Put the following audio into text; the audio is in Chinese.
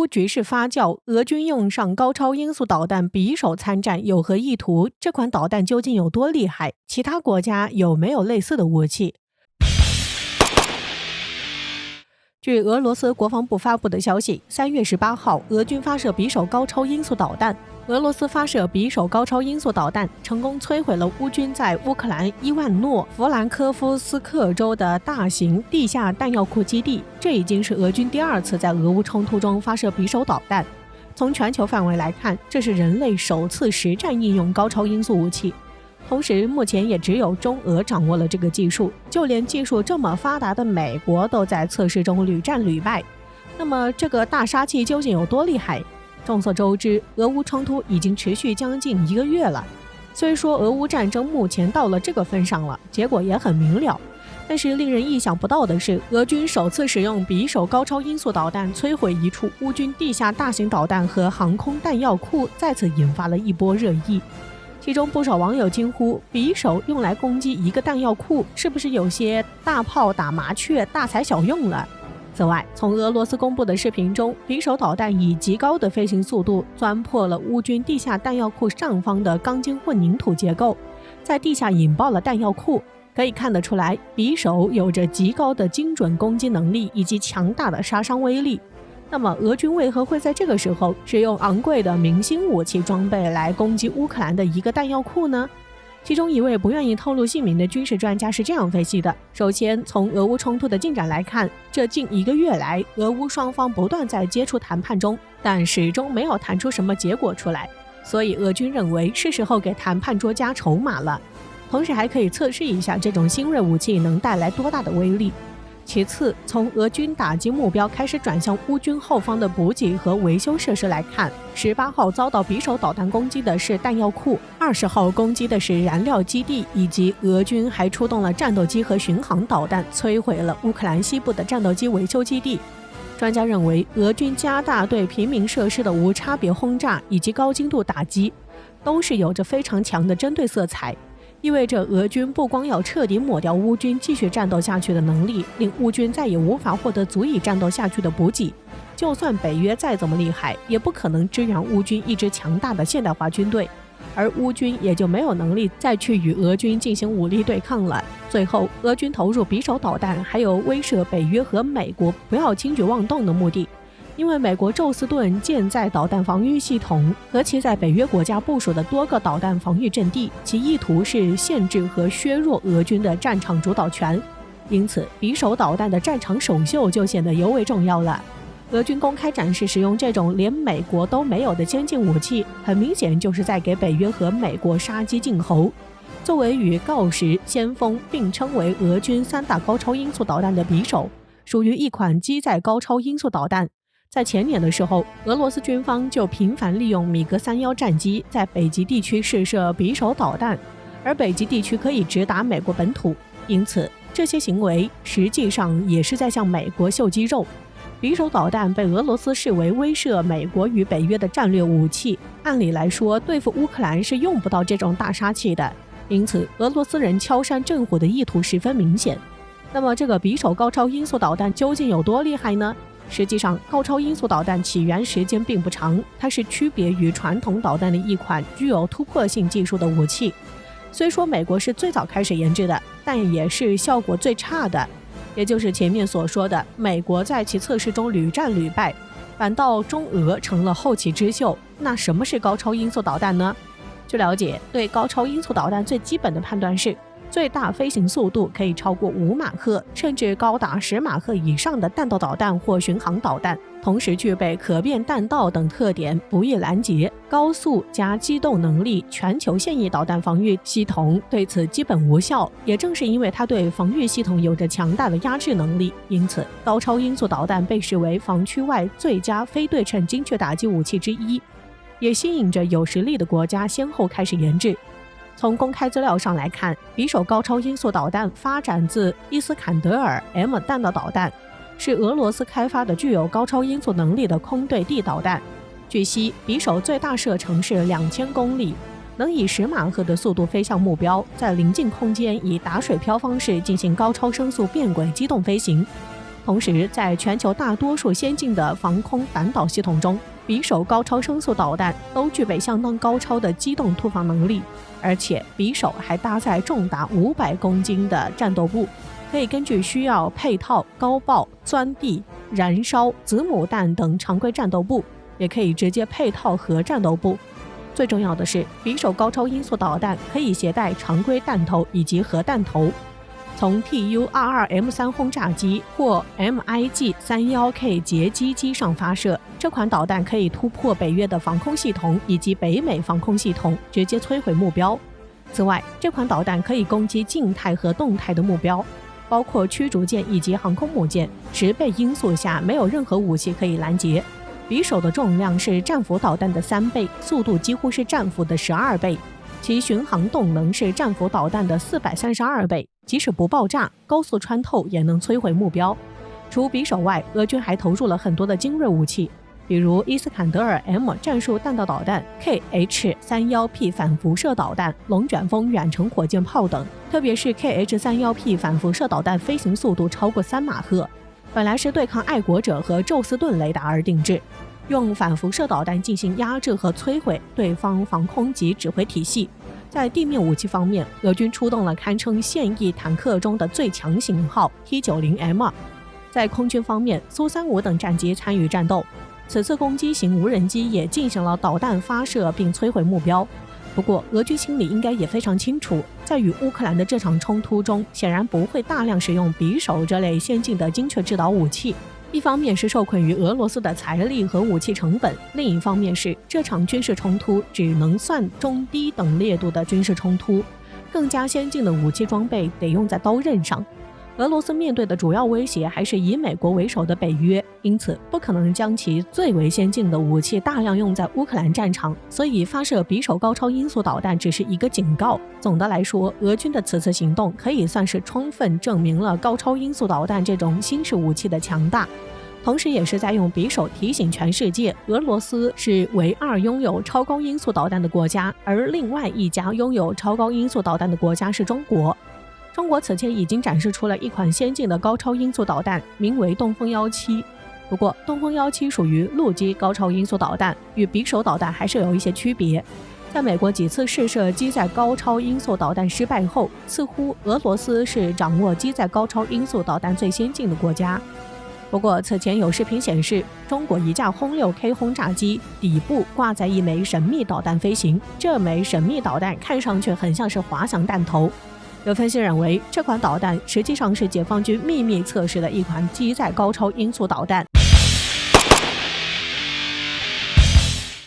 乌局势发酵，俄军用上高超音速导弹匕首参战有何意图？这款导弹究竟有多厉害？其他国家有没有类似的武器？据俄罗斯国防部发布的消息，3月18号，俄军发射匕首高超音速导弹。俄罗斯发射匕首高超音速导弹，成功摧毁了乌军在乌克兰伊万诺弗兰科夫斯克州的大型地下弹药库基地。这已经是俄军第2次在俄乌冲突中发射匕首导弹。从全球范围来看，这是人类首次实战应用高超音速武器。同时，目前也只有中俄掌握了这个技术，就连技术这么发达的美国都在测试中屡战屡败。那么，这个大杀器究竟有多厉害？众所周知，俄乌冲突已经持续将近1个月了。虽说俄乌战争目前到了这个份上了，结果也很明了，但是令人意想不到的是，俄军首次使用匕首高超音速导弹摧毁一处乌军地下大型导弹和航空弹药库，再次引发了一波热议。其中不少网友惊呼，匕首用来攻击一个弹药库，是不是有些大炮打麻雀，大材小用了？此外，从俄罗斯公布的视频中，匕首导弹以极高的飞行速度钻破了乌军地下弹药库上方的钢筋混凝土结构，在地下引爆了弹药库。可以看得出来，匕首有着极高的精准攻击能力以及强大的杀伤威力。那么俄军为何会在这个时候使用昂贵的明星武器装备来攻击乌克兰的一个弹药库呢？其中一位不愿意透露姓名的军事专家是这样分析的：首先，从俄乌冲突的进展来看，这近1个月来，俄乌双方不断在接触谈判中，但始终没有谈出什么结果出来，所以俄军认为是时候给谈判桌加筹码了。同时还可以测试一下这种新锐武器能带来多大的威力。其次，从俄军打击目标开始转向乌军后方的补给和维修设施来看，18号遭到匕首导弹攻击的是弹药库，20号攻击的是燃料基地，以及俄军还出动了战斗机和巡航导弹，摧毁了乌克兰西部的战斗机维修基地。专家认为，俄军加大对平民设施的无差别轰炸以及高精度打击，都是有着非常强的针对色彩。意味着俄军不光要彻底抹掉乌军继续战斗下去的能力，令乌军再也无法获得足以战斗下去的补给，就算北约再怎么厉害，也不可能支援乌军一支强大的现代化军队，而乌军也就没有能力再去与俄军进行武力对抗了。最后，俄军投入匕首导弹，还有威慑北约和美国不要轻举妄动的目的。因为美国宙斯盾舰载导弹防御系统和其在北约国家部署的多个导弹防御阵地，其意图是限制和削弱俄军的战场主导权。因此，匕首导弹的战场首秀就显得尤为重要了。俄军公开展示使用这种连美国都没有的先进武器，很明显就是在给北约和美国杀鸡儆猴。作为与锆石、先锋并称为俄军3大高超音速导弹的匕首，属于一款机载高超音速导弹。在前年的时候，俄罗斯军方就频繁利用米格31战机在北极地区试射匕首导弹，而北极地区可以直达美国本土，因此这些行为实际上也是在向美国秀肌肉。匕首导弹被俄罗斯视为威慑美国与北约的战略武器，按理来说对付乌克兰是用不到这种大杀器的，因此俄罗斯人敲山震虎的意图十分明显。那么这个匕首高超音速导弹究竟有多厉害呢？实际上，高超音速导弹起源时间并不长，它是区别于传统导弹的一款具有突破性技术的武器。虽说美国是最早开始研制的，但也是效果最差的，也就是前面所说的，美国在其测试中屡战屡败，反倒中俄成了后起之秀。那什么是高超音速导弹呢？据了解，对高超音速导弹最基本的判断是，最大飞行速度可以超过5马赫，甚至高达10马赫以上的弹道导弹或巡航导弹，同时具备可变弹道等特点，不易拦截，高速加机动能力，全球现役导弹防御系统对此基本无效。也正是因为它对防御系统有着强大的压制能力，因此高超音速导弹被视为防区外最佳非对称精确打击武器之一，也吸引着有实力的国家先后开始研制。从公开资料上来看，匕首高超音速导弹发展自伊斯坎德尔 M 弹道导弹，是俄罗斯开发的具有高超音速能力的空对地导弹。据悉，匕首最大射程是2000公里，能以10马赫的速度飞向目标，在临近空间以打水漂方式进行高超声速变轨机动飞行。同时，在全球大多数先进的防空反导系统中，匕首高超声速导弹都具备相当高超的机动突防能力，而且匕首还搭载重达500公斤的战斗部，可以根据需要配套高爆、钻地、燃烧、子母弹等常规战斗部，也可以直接配套核战斗部。最重要的是，匕首高超音速导弹可以携带常规弹头以及核弹头。从 TU-22M3 轰炸机或 MiG-31K 截击机上发射，这款导弹可以突破北约的防空系统以及北美防空系统，直接摧毁目标。此外，这款导弹可以攻击静态和动态的目标，包括驱逐舰以及航空母舰，10倍音速下没有任何武器可以拦截。匕首的重量是战斧导弹的3倍，速度几乎是战斧的12倍。其巡航动能是战斧导弹的432倍，即使不爆炸，高速穿透也能摧毁目标。除匕首外，俄军还投入了很多的精锐武器，比如伊斯坎德尔 M 战术弹道导弹、KH-31P 反辐射导弹、龙卷风远程火箭炮等。特别是 KH-31P 反辐射导弹飞行速度超过3马赫，本来是对抗爱国者和宙斯盾雷达而定制，用反辐射导弹进行压制和摧毁对方防空及指挥体系。在地面武器方面，俄军出动了堪称现役坦克中的最强型号 T90M。在空军方面，苏35等战机参与战斗。此次攻击型无人机也进行了导弹发射并摧毁目标。不过，俄军心里应该也非常清楚，在与乌克兰的这场冲突中，显然不会大量使用匕首这类先进的精确制导武器。一方面是受困于俄罗斯的财力和武器成本，另一方面是这场军事冲突只能算中低等烈度的军事冲突，更加先进的武器装备得用在刀刃上。俄罗斯面对的主要威胁还是以美国为首的北约，因此不可能将其最为先进的武器大量用在乌克兰战场，所以发射匕首高超音速导弹只是一个警告。总的来说，俄军的此次行动可以算是充分证明了高超音速导弹这种新式武器的强大，同时也是在用匕首提醒全世界，俄罗斯是唯二拥有超高音速导弹的国家，而另外一家拥有超高音速导弹的国家是中国。中国此前已经展示出了一款先进的高超音速导弹，名为东风17。不过，东风17属于陆基高超音速导弹，与匕首导弹还是有一些区别。在美国几次试射机载高超音速导弹失败后，似乎俄罗斯是掌握机载高超音速导弹最先进的国家。不过，此前有视频显示，中国一架轰6K 轰炸机底部挂载一枚神秘导弹飞行，这枚神秘导弹看上去很像是滑翔弹头。有分析认为，这款导弹实际上是解放军秘密测试的一款机载高超音速导弹。